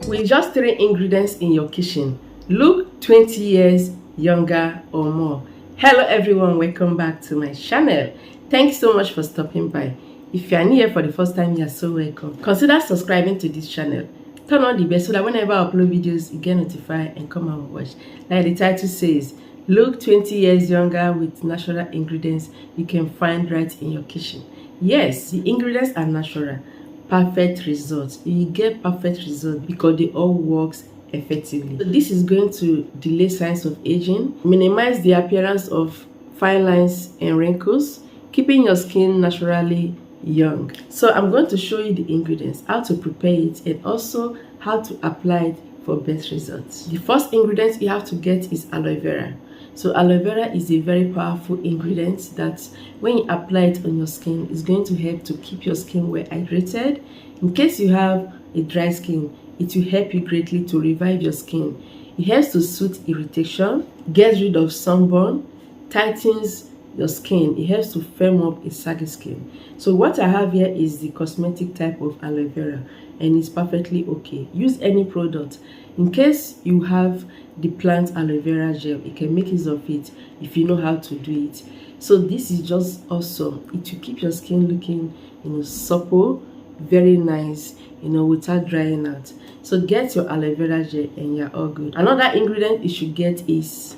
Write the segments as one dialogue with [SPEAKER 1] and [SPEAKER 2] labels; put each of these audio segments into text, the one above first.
[SPEAKER 1] With just 3 ingredients in your kitchen, look 20 years younger or more. Hello everyone, welcome back to my channel. Thanks so much for stopping by. If you are new here for the first time, you are so welcome. Consider subscribing to this channel. Turn on the bell so that whenever I upload videos, you get notified and come and watch. Like the title says, look 20 years younger with natural ingredients you can find right in your kitchen. Yes, the ingredients are natural. Perfect results. You get perfect results because they all works effectively. So this is going to delay signs of aging, minimize the appearance of fine lines and wrinkles, keeping your skin naturally young. So I'm going to show you the ingredients, how to prepare it, and also how to apply it for best results. The first ingredient you have to get is aloe vera. So aloe vera is a very powerful ingredient that when you apply it on your skin, is going to help to keep your skin well hydrated. In case you have a dry skin, it will help you greatly to revive your skin. It helps to soothe irritation, gets rid of sunburn, tightens your skin. It helps to firm up a saggy skin. So what I have here is the cosmetic type of aloe vera, and it's perfectly okay. Use any product. In case you have the plant aloe vera gel, you can make use of it if you know how to do it. So this is just awesome. It will keep your skin looking, supple, very nice, without drying out. So get your aloe vera gel and you're all good. Another ingredient you should get is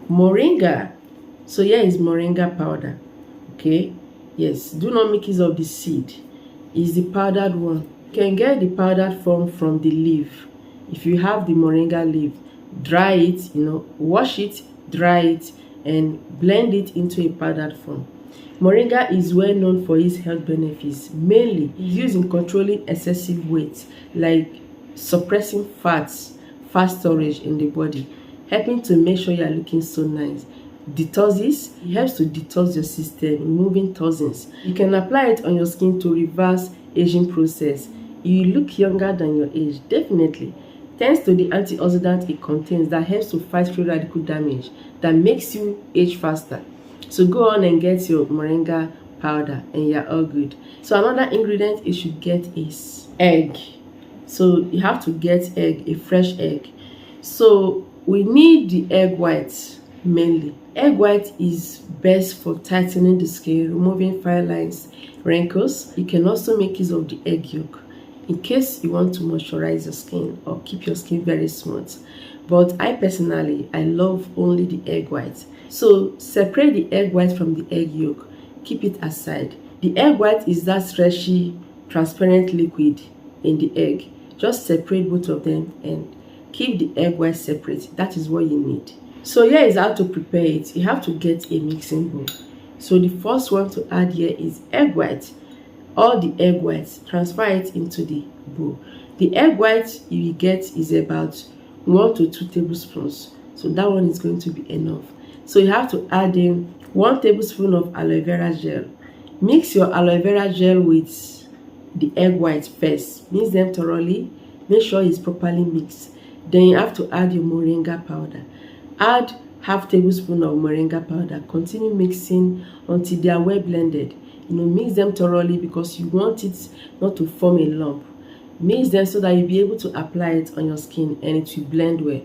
[SPEAKER 1] moringa. So here is moringa powder. Okay, yes, do not make use of the seed. It's the powdered one. You can get the powdered form from the leaf. If you have the moringa leaf, dry it, wash it, dry it, and blend it into a powdered form. Moringa is well known for its health benefits. Mainly, it's used in controlling excessive weight, like suppressing fat storage in the body, helping to make sure you are looking so nice. Detoxes, it helps to detox your system, removing toxins. You can apply it on your skin to reverse aging process. You look younger than your age, definitely. Thanks to the antioxidant it contains that helps to fight free radical damage that makes you age faster. So go on and get your moringa powder and you're all good. So another ingredient you should get is egg. So you have to get egg, a fresh egg. So we need the egg white mainly. Egg white is best for tightening the skin, removing fine lines, wrinkles. You can also make use of the egg yolk in case you want to moisturize your skin or keep your skin very smooth. But I personally, I love only the egg white. So separate the egg white from the egg yolk. Keep it aside. The egg white is that stretchy, transparent liquid in the egg. Just separate both of them and keep the egg white separate. That is what you need. So here is how to prepare it. You have to get a mixing bowl. So the first one to add here is egg white. All the egg whites, transfer it into the bowl. The egg white you get is about 1 to 2 tablespoons. So that one is going to be enough. So you have to add in 1 tablespoon of aloe vera gel. Mix your aloe vera gel with the egg white first. Mix them thoroughly. Make sure it's properly mixed. Then you have to add your moringa powder. Add half tablespoon of moringa powder. Continue mixing until they are well blended. Mix them thoroughly because you want it not to form a lump. Mix them so that you'll be able to apply it on your skin and it will blend well.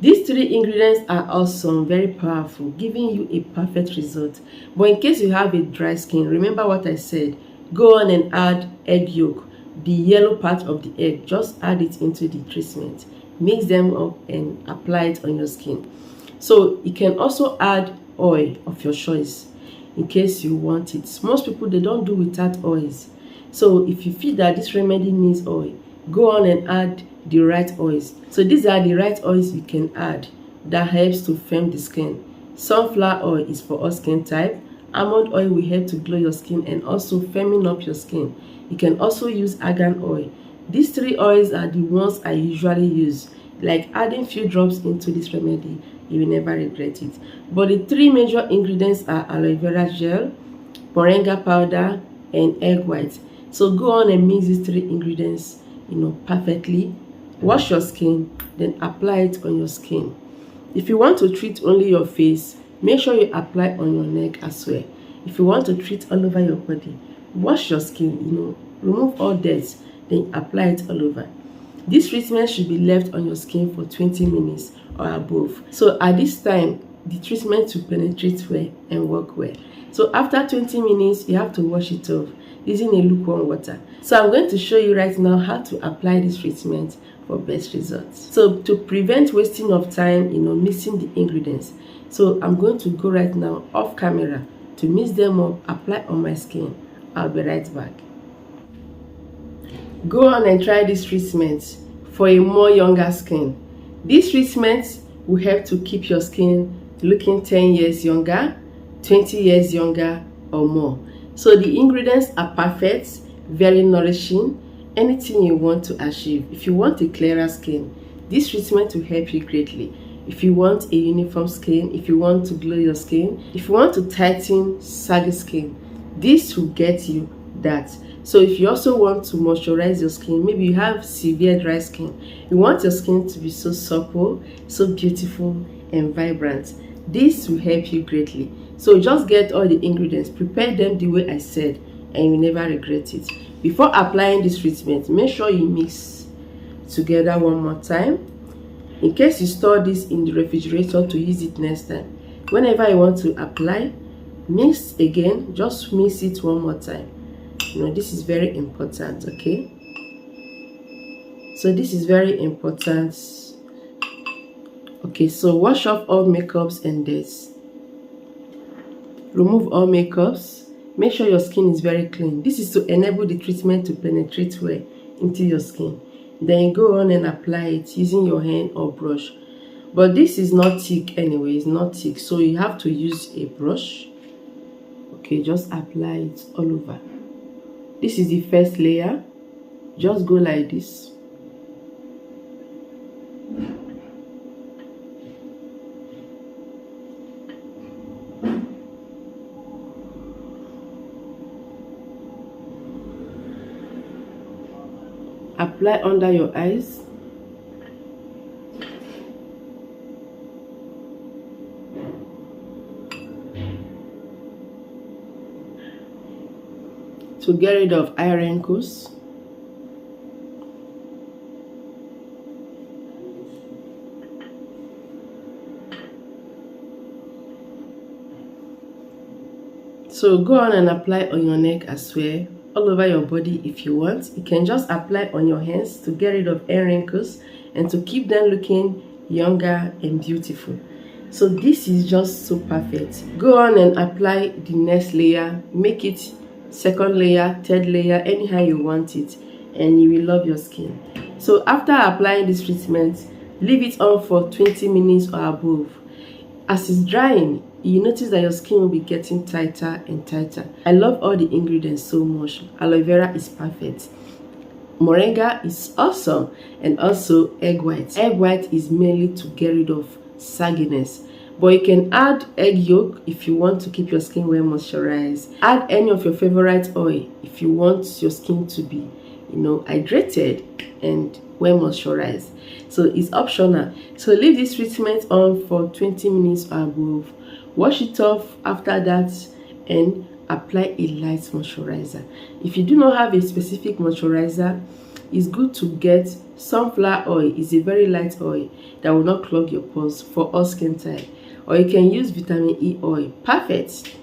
[SPEAKER 1] These 3 ingredients are awesome, very powerful, giving you a perfect result. But in case you have a dry skin, remember what I said. Go on and add egg yolk, the yellow part of the egg. Just add it into the treatment. Mix them up and apply it on your skin. So you can also add oil of your choice in case you want it. Most people, they don't do without oils. So if you feel that this remedy needs oil, go on and add the right oils. So these are the right oils you can add that helps to firm the skin. Sunflower oil is for all skin type. Almond oil will help to glow your skin and also firming up your skin. You can also use argan oil. These 3 oils are the ones I usually use. Like adding few drops into this remedy, you will never regret it. But the 3 major ingredients are aloe vera gel, moringa powder, and egg white. So go on and mix these 3 ingredients, perfectly. Wash your skin, then apply it on your skin. If you want to treat only your face, make sure you apply on your neck as well. If you want to treat all over your body, wash your skin, remove all dirt, then apply it all over. This treatment should be left on your skin for 20 minutes or above. So at this time, the treatment will penetrate well and work well. So after 20 minutes, you have to wash it off using a lukewarm water. So I'm going to show you right now how to apply this treatment for best results. So to prevent wasting of time, mixing the ingredients, so I'm going to go right now off camera to mix them up, apply on my skin. I'll be right back. Go on and try this treatment for a more younger skin. This treatment will help to keep your skin looking 10 years younger, 20 years younger or more. So the ingredients are perfect, very nourishing, anything you want to achieve. If you want a clearer skin, this treatment will help you greatly. If you want a uniform skin, if you want to glow your skin, if you want to tighten saggy skin, this will get you that. So if you also want to moisturize your skin, maybe you have severe dry skin, you want your skin to be so supple, so beautiful and vibrant, this will help you greatly. So just get all the ingredients, prepare them the way I said, and you never regret it. Before applying this treatment, make sure you mix together one more time. In case you store this in the refrigerator to use it next time, whenever you want to apply, mix again, just mix it one more time. This is very important, okay? So this is very important. Okay, so wash off all makeups and this. Remove all makeups. Make sure your skin is very clean. This is to enable the treatment to penetrate well into your skin. Then go on and apply it using your hand or brush. But this is not thick anyway, it's not thick, so you have to use a brush. Okay, just apply it all over. This is the first layer. Just go like this. Apply under your eyes. To get rid of eye wrinkles. So go on and apply on your neck as well, all over your body if you want. You can just apply on your hands to get rid of hair wrinkles and to keep them looking younger and beautiful. So this is just so perfect. Go on and apply the next layer, make it second layer, third layer, anyhow you want it, and you will love your skin. So after applying this treatment, leave it on for 20 minutes or above. As it's drying, you notice that your skin will be getting tighter and tighter. I love all the ingredients so much. Aloe vera is perfect. Moringa is awesome, and also egg white. Egg white is mainly to get rid of sagginess. But you can add egg yolk if you want to keep your skin well moisturized. Add any of your favorite oil if you want your skin to be, hydrated and well moisturized. So it's optional. So leave this treatment on for 20 minutes or above. Wash it off after that and apply a light moisturizer. If you do not have a specific moisturizer, it's good to get sunflower oil. It's a very light oil that will not clog your pores for all skin type. Or you can use vitamin E oil. Perfect.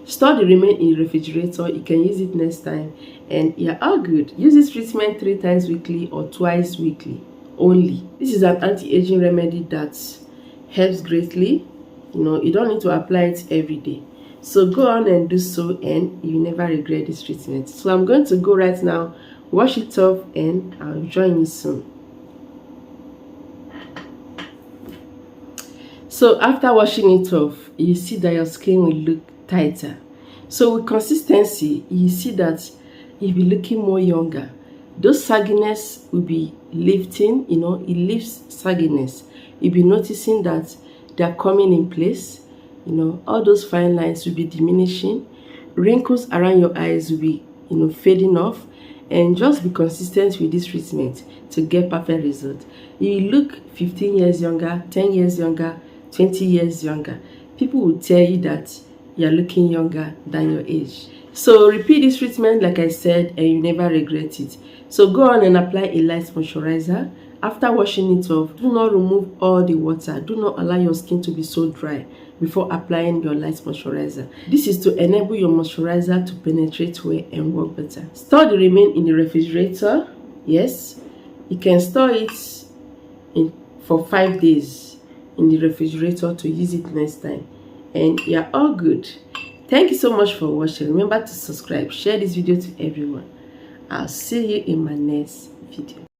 [SPEAKER 1] Store the remaining in the refrigerator. You can use it next time, and you're all good. Use this treatment 3 times weekly or twice weekly only. This is an anti-aging remedy that helps greatly. You don't need to apply it every day. So go on and do so, and you never regret this treatment. So I'm going to go right now, wash it off, and I'll join you soon. So after washing it off, you see that your skin will look tighter. So with consistency, you see that you'll be looking more younger. Those sagginess will be lifting, it lifts sagginess. You'll be noticing that they're coming in place. All those fine lines will be diminishing. Wrinkles around your eyes will be, fading off. And just be consistent with this treatment to get perfect result. You look 15 years younger, 10 years younger, 20 years younger. people will tell you that you're looking younger than your age. So repeat this treatment like I said, and you never regret it. So go on and apply a light moisturizer. After washing it off, do not remove all the water. Do not allow your skin to be so dry before applying your light moisturizer. This is to enable your moisturizer to penetrate well and work better. Store the remain in the refrigerator. Yes, you can store it for 5 days in the refrigerator to use it next time, and you're all good. Thank you so much for watching. Remember to subscribe, share this video to everyone. I'll see you in my next video.